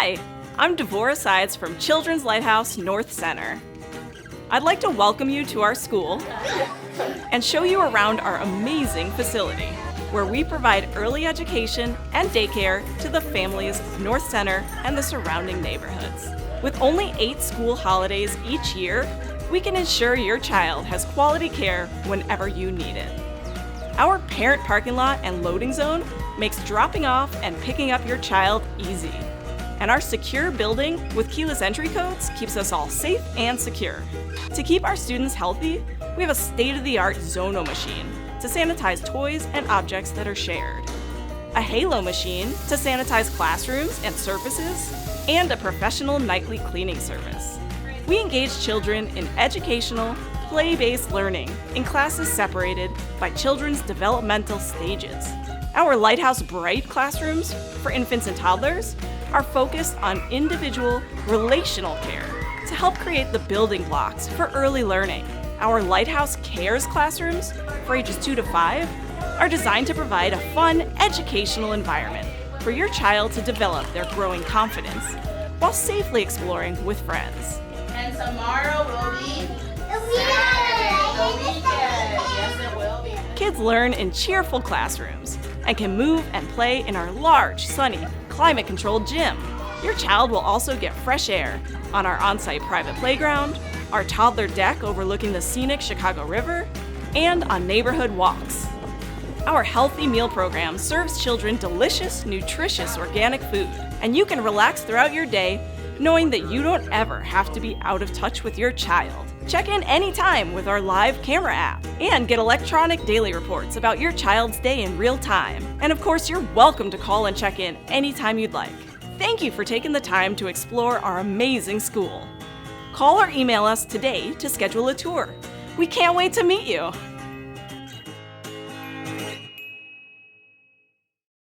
Hi, I'm Devora Sides from Children's Lighthouse North Center. I'd like to welcome you to our school and show you around our amazing facility, where we provide early education and daycare to the families of North Center and the surrounding neighborhoods. With only 8 school holidays each year, we can ensure your child has quality care whenever you need it. Our parent parking lot and loading zone makes dropping off and picking up your child easy. And our secure building with keyless entry codes keeps us all safe and secure. To keep our students healthy, we have a state-of-the-art Zono machine to sanitize toys and objects that are shared, a Halo machine to sanitize classrooms and surfaces, and a professional nightly cleaning service. We engage children in educational, play-based learning in classes separated by children's developmental stages. Our Lighthouse Bright classrooms for infants and toddlers are focused on individual, relational care to help create the building blocks for early learning. Our Lighthouse Cares classrooms for ages 2 to 5 are designed to provide a fun, educational environment for your child to develop their growing confidence while safely exploring with friends. And tomorrow will be the weekend. Yes, it will be. Kids learn in cheerful classrooms and can move and play in our large, sunny, climate-controlled gym. Your child will also get fresh air on our on-site private playground, our toddler deck overlooking the scenic Chicago River, and on neighborhood walks. Our healthy meal program serves children delicious, nutritious organic food, and you can relax throughout your day knowing that you don't ever have to be out of touch with your child. Check in anytime with our live camera app and get electronic daily reports about your child's day in real time. And of course, you're welcome to call and check in anytime you'd like. Thank you for taking the time to explore our amazing school. Call or email us today to schedule a tour. We can't wait to meet you.